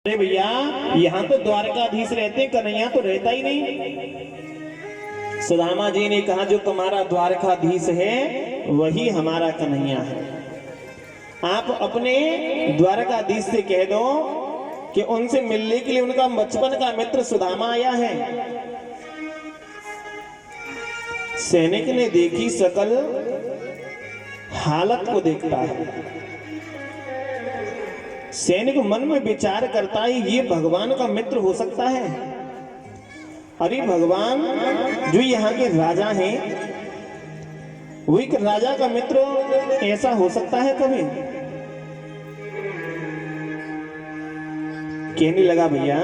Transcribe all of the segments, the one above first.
अरे भैया, यहाँ तो द्वारकाधीश रहते, कन्हैया तो रहता ही नहीं। सुदामा जी ने कहा, जो तुम्हारा द्वारकाधीश है वही हमारा कन्हैया है। आप अपने द्वारकाधीश से कह दो कि उनसे मिलने के लिए उनका बचपन का मित्र सुदामा आया है। सैनिक ने देखी सकल हालत को देखता है। सैनिक मन में विचार करता है, ये भगवान का मित्र हो सकता है। अरे भगवान जो यहाँ के राजा हैं, वो एक राजा का मित्र ऐसा हो सकता है कभी? कहने लगा, भैया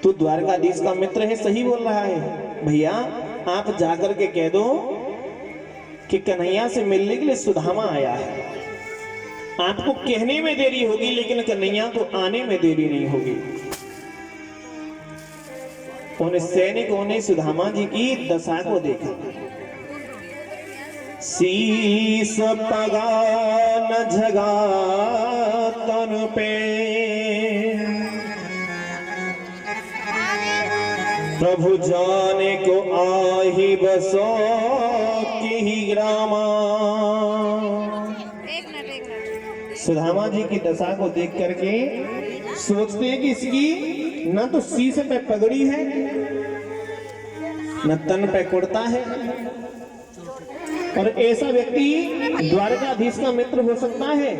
तू द्वारकाधीश का मित्र है, सही बोल रहा है। भैया आप जाकर के कह दो कि कन्हैया से मिलने के लिए सुदामा आया है। आपको कहने में देरी होगी, लेकिन कन्हैया को आने में देरी नहीं होगी। उन सैनिकों ने सुदामा जी की दशा को देखा। शीस पगा न झगा तन पे, प्रभु जाने को आही बसो की ग्रामा। सुदामा जी की दशा को देख करके सोचते हैं कि इसकी न तो शीश पे पगड़ी है, न तन पे कुर्ता है, और ऐसा व्यक्ति द्वारकाधीश का मित्र हो सकता है?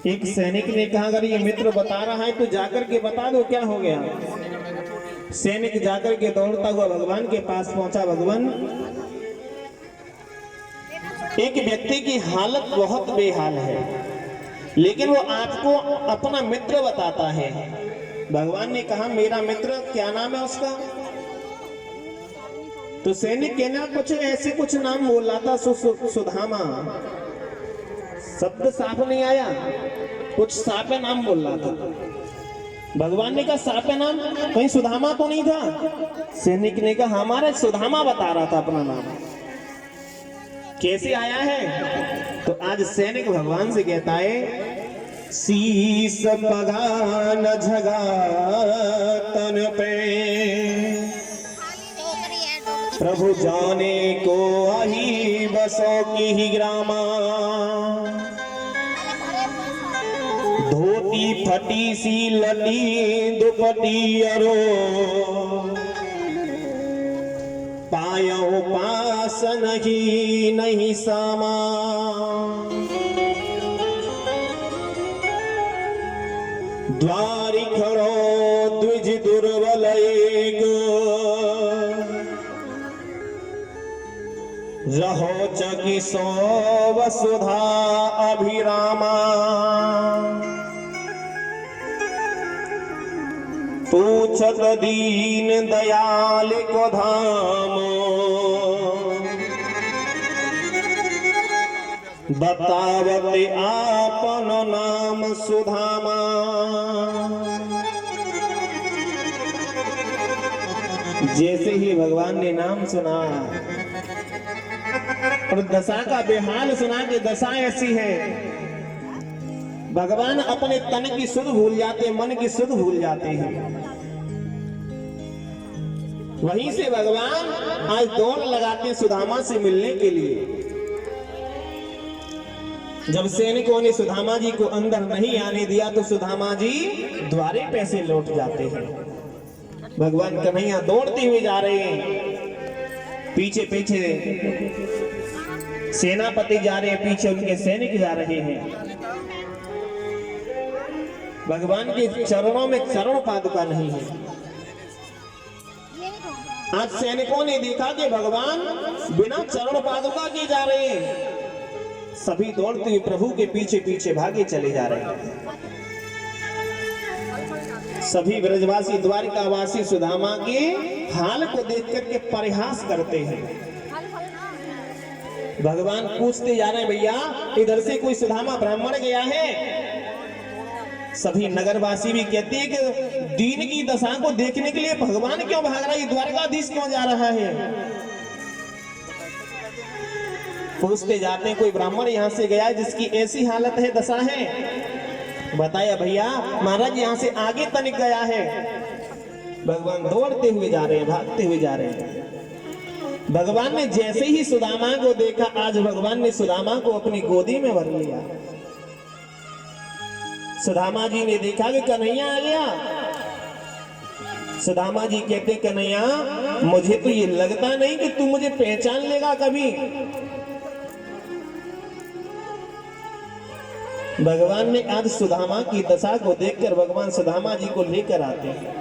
एक सैनिक ने कहा, अगर ये मित्र बता रहा है तो जाकर के बता दो क्या हो गया। सैनिक जाकर के दौड़ता हुआ भगवान के पास पहुंचा। भगवान, एक व्यक्ति की हालत बहुत बेहाल है, लेकिन वो आपको अपना मित्र बताता है। भगवान ने कहा, मेरा मित्र, क्या नाम है उसका? तो सैनिक कहना कुछ ऐसे कुछ नाम बोल रहा था, सुदामा। शब्द साफ नहीं आया, कुछ सापे नाम बोल रहा था। भगवान ने कहा, सापे नाम? कहीं सुदामा तो नहीं था? सैनिक ने कहा, हमारा सुदामा बता रहा था अपना नाम। कैसे आया है? तो आज सैनिक भगवान से कहता है, शीस पगा न झगा तन पे, प्रभु जाने को आही बसो की ही ग्रामा। धोती फटी सी लटी दुपटी अरो, पायो पास नहीं सामा। द्वारि खड़ो द्विज दुर्बल एक, रहो चकी सो वसुधा अभिरामा। पूछत दीन दयाल को धाम, बतावत आपन नाम सुधामा। जैसे ही भगवान ने नाम सुना और दशा का बेहाल सुना कि दशा ऐसी है, भगवान अपने तन की सुध भूल जाते, मन की सुध भूल जाते हैं। वहीं से भगवान आज दौड़ लगाते सुदामा से मिलने के लिए। जब सैनिकों ने सुदामा जी को अंदर नहीं आने दिया तो सुदामा जी द्वारे पे से लौट जाते हैं। भगवान कन्हैया दौड़ते हुए जा रहे हैं, पीछे पीछे सेनापति जा रहे हैं, पीछे उनके सैनिक जा रहे हैं। भगवान के चरणों में चरण पादुका नहीं है। आज सैनिकों ने देखा कि भगवान बिना चरण पादुका के जा रहे हैं। सभी दौड़ते हुए प्रभु के पीछे पीछे भागे चले जा रहे हैं। सभी ब्रजवासी द्वारिकावासी सुदामा के हाल को देख करके परिहास करते हैं। भगवान पूछते जा रहे हैं, भैया इधर से कोई सुदामा ब्राह्मण गया है? सभी नगरवासी भी कहते हैं कि दीन की दशा को देखने के लिए भगवान क्यों भाग रहा है, द्वारकाधीश क्यों जा रहा है? पूछते जाते हैं, कोई ब्राह्मण यहाँ से गया है जिसकी ऐसी हालत है, दशा है? बताया भैया महाराज यहाँ से आगे तनिक गया है। भगवान दौड़ते हुए जा रहे हैं, भागते हुए जा रहे हैं। भगवान ने जैसे ही सुदामा को देखा, आज भगवान ने सुदामा को अपनी गोदी में भर लिया। सुदामा जी ने देखा कि कन्हैया आ गया। सुदामा जी कहते कन्हैया मुझे तो ये लगता नहीं कि तू मुझे पहचान लेगा कभी। भगवान ने आज सुदामा की दशा को देखकर भगवान सुदामा जी को लेकर आते हैं,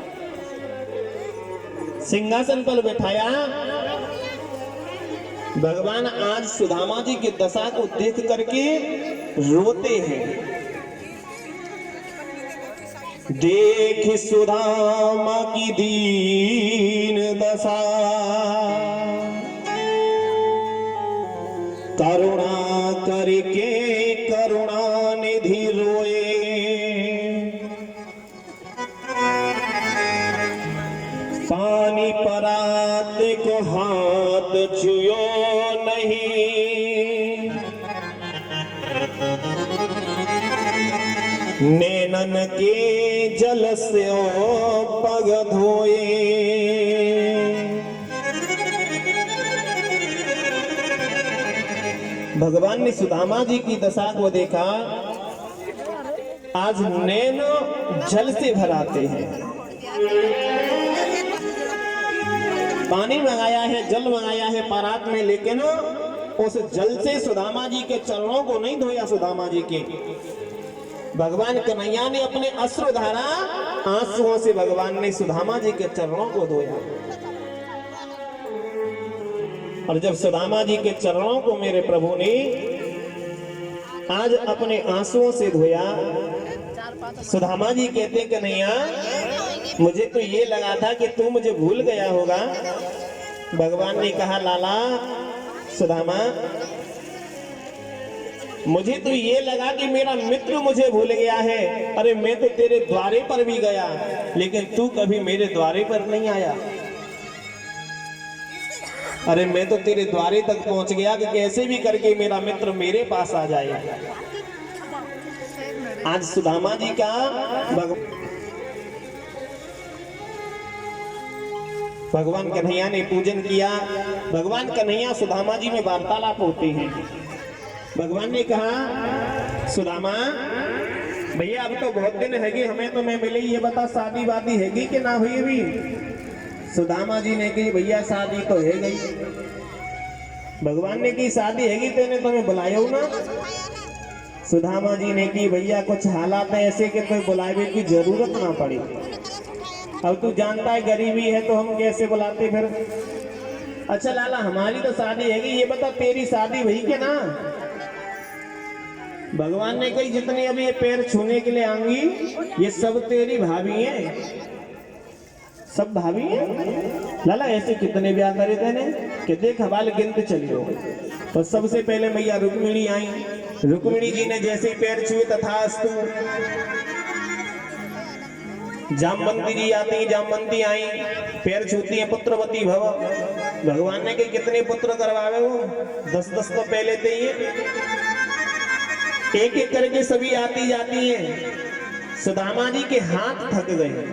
सिंहासन पर बैठाया। भगवान आज सुदामा जी की दशा को देख करके रोते हैं। देख सुदामा की दीन दशा, करुणा करके करुणा निधि रोए। पानी परात को हाथ छुयो नहीं, नैनन के जल से पग धोए। भगवान ने सुदामा जी की दशा को देखा। आज नैन जल से भराते हैं, पानी मंगाया है, जल मंगाया है परात में, लेकिन उस जल से सुदामा जी के चरणों को नहीं धोया। सुदामा जी के भगवान कन्हैया ने अपने अश्रुधारा आंसुओं से भगवान ने सुदामा जी के चरणों को धोया। और जब सुदामा जी के चरणों को मेरे प्रभु ने आज अपने आंसुओं से धोया, सुदामा जी कहते कन्हैया मुझे तो ये लगा था कि तू मुझे भूल गया होगा। भगवान ने कहा लाला सुदामा, मुझे तो ये लगा कि मेरा मित्र मुझे भूल गया है। अरे मैं तो तेरे द्वारे पर भी गया, लेकिन तू कभी मेरे द्वारे पर नहीं आया। अरे मैं तो तेरे द्वारे तक पहुंच गया कि कैसे भी करके मेरा मित्र मेरे पास आ जाए। आज सुदामा जी का भगवान कन्हैया ने पूजन किया। भगवान कन्हैया सुदामा जी में वार्तालाप होते हैं। भगवान ने कहा सुदामा भैया अब तो बहुत दिन हैगे हमें तो मैं मिले, ये बता शादी वादी हैगी कि ना हुई अभी। सुदामा जी ने कही भैया शादी तो है गई। भगवान ने की शादी हैगी तेने तुम्हें बुलाया हो ना। सुदामा जी ने की भैया कुछ हालात है ऐसे कि कोई बुलावे की जरूरत ना पड़े। अब तू जानता है गरीबी है तो हम कैसे बुलाते फिर। अच्छा लाला हमारी तो शादी हैगी, ये बता तेरी शादी हुई क्या ना। भगवान ने कही जितनी अभी ये पैर छूने के लिए आएंगी ये सब तेरी भाभी हैं, सब भाभी हैं। लाला ऐसे कितने ब्याह करे तेने कि देख हवाले गिनते चलियो। तो सबसे पहले मैया रुक्मिणी आई। रुक्मिणी जी ने जैसे पैर छुए तथास्तु। जामवंती जी आती, जामवंती आई, पैर छूती है पुत्रवती भव। भगवान ने कही कितने पुत्र करवावे हो, 10-10 तो पहले थे ये। एक एक करके सभी आती जाती हैं। सुदामा जी के हाथ थक गए।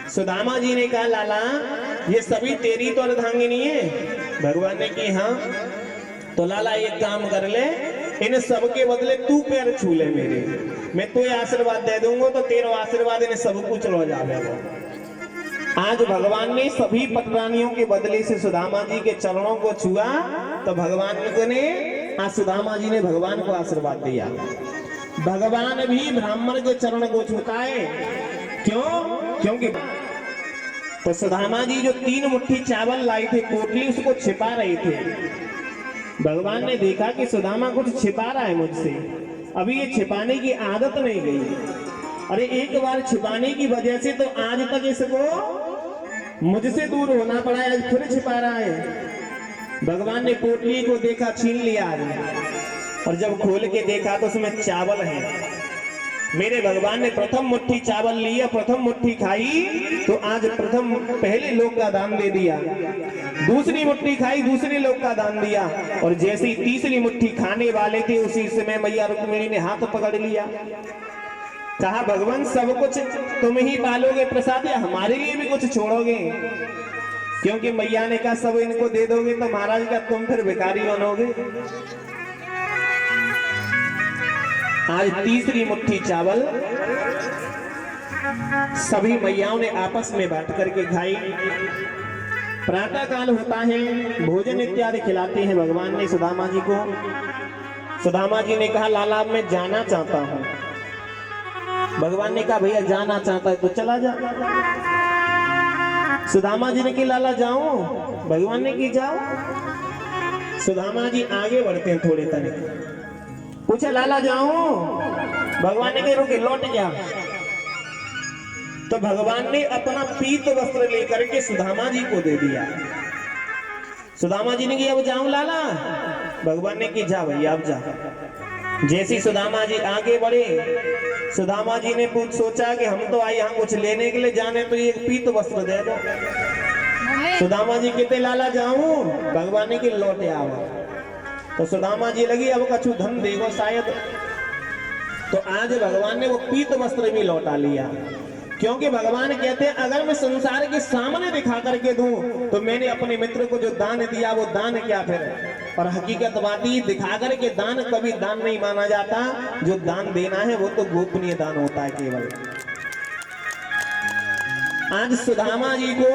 सुदामा जी ने कहा लाला ये सभी तेरी तो अर्धांगिनी है। भगवान ने की हाँ। तो लाला एक काम कर ले, इन सबके बदले तू पैर छू ले मेरे, मैं तुझे आशीर्वाद दे दूंगा तो तेरा आशीर्वाद इन्हें सब कुछ लो जाएगा। आज भगवान ने सभी पटरानियों के बदले से सुदामा जी के चरणों को छुआ तो भगवान ने आज सुदामा जी ने भगवान को आशीर्वाद दिया। भगवान भी ब्राह्मण के चरण को छूता है। क्यों? क्योंकि तो सुदामा जी जो 3 मुट्ठी चावल लाई थे पोटली उसको छिपा रहे थे। भगवान ने देखा कि सुदामा कुछ छिपा रहा है मुझसे, अभी ये छिपाने की आदत नहीं गई। अरे एक बार छिपाने की वजह से तो आज तक इसको मुझसे दूर होना पड़ा है, आज फिर छिपा रहा है। भगवान ने पोटली को देखा, छीन लिया आज, और जब खोल के देखा तो उसमें चावल है। मेरे भगवान ने प्रथम मुट्ठी चावल लिया, प्रथम मुट्ठी खाई तो आज प्रथम पहले लोक का दान दे दिया। दूसरी मुट्ठी खाई, दूसरे लोक का दान दिया, और जैसे ही तीसरी मुट्ठी खाने वाले थे उसी समय मैया रुक्मिणी ने हाथ पकड़ लिया। कहा भगवान सब कुछ तुम ही पालोगे प्रसाद, या हमारे लिए भी कुछ छोड़ोगे? क्योंकि मैया ने कहा सब इनको दे दोगे तो महाराज का तुम फिर भिखारी बनोगे। आज तीसरी मुट्ठी चावल सभी मैयाओं ने आपस में बांट करके खाई। प्रातः काल होता है, भोजन इत्यादि खिलाते हैं भगवान ने सुदामा जी को। सुदामा जी ने कहा लाला मैं जाना चाहता हूं। भगवान ने कहा भैया जाना चाहता है तो चला जा। सुदामा जी ने कहा लाला जाऊं? भगवान ने की जाओ। सुदामा जी आगे बढ़ते हैं थोड़े तनिक, पूछा लाला जाऊं? भगवान ने कहा रुके लौट जा। तो भगवान ने अपना पीत वस्त्र लेकर के सुदामा जी को दे दिया। सुदामा जी ने कहा अब जाऊं लाला? भगवान ने की जा भैया अब जा। जैसी सुदामा जी आगे बढ़े, सुदामा जी ने सोचा कि हम तो आए यहाँ कुछ लेने के लिए, जाने तो ये पीत वस्त्र दे दो। सुदामा जी कहते लाला जाऊं? भगवान ने की लौटे आओ। तो सुदामा जी लगी अब कछु धन देगो शायद। तो आज भगवान ने वो पीत वस्त्र भी लौटा लिया, क्योंकि भगवान कहते हैं अगर मैं संसार के सामने दिखा करके दूं तो मैंने अपने मित्र को जो दान दिया वो दान क्या फिर। और हकीकत बात ही दिखा करके दान कभी दान नहीं माना जाता। जो दान देना है वो तो गोपनीय दान होता है केवल। आज सुदामा जी को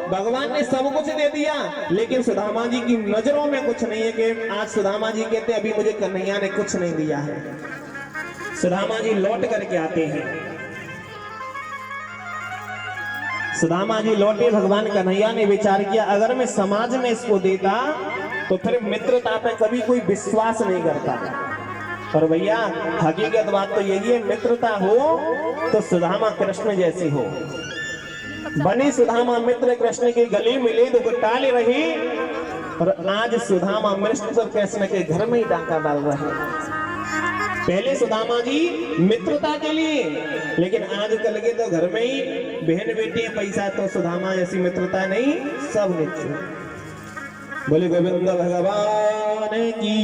भगवान ने सब कुछ दे दिया, लेकिन सुदामा जी की नजरों में कुछ नहीं है कि आज सुदामा जी कहते अभी मुझे कन्हैया ने कुछ नहीं दिया है। सुदामा जी लौट करके आते हैं। सुदामा जी लौटे, भगवान कन्हैया ने विचार किया अगर मैं समाज में इसको देता तो फिर मित्रता पे कभी कोई विश्वास नहीं करता। पर भैया हकीकत बात तो यही है, मित्रता हो तो सुदामा कृष्ण जैसी हो। बनी सुदामा मित्र कृष्ण के गले मिले तो टाल रही, और आज सुदामा मित्र कृष्ण के घर में ही डाका डाल रहे। पहले सुदामा जी मित्रता के लिए, लेकिन आज कल के तो घर में ही बहन बेटी पैसा, तो सुदामा जैसी मित्रता नहीं, सब मित्र। बोले गोविंद भगवान की।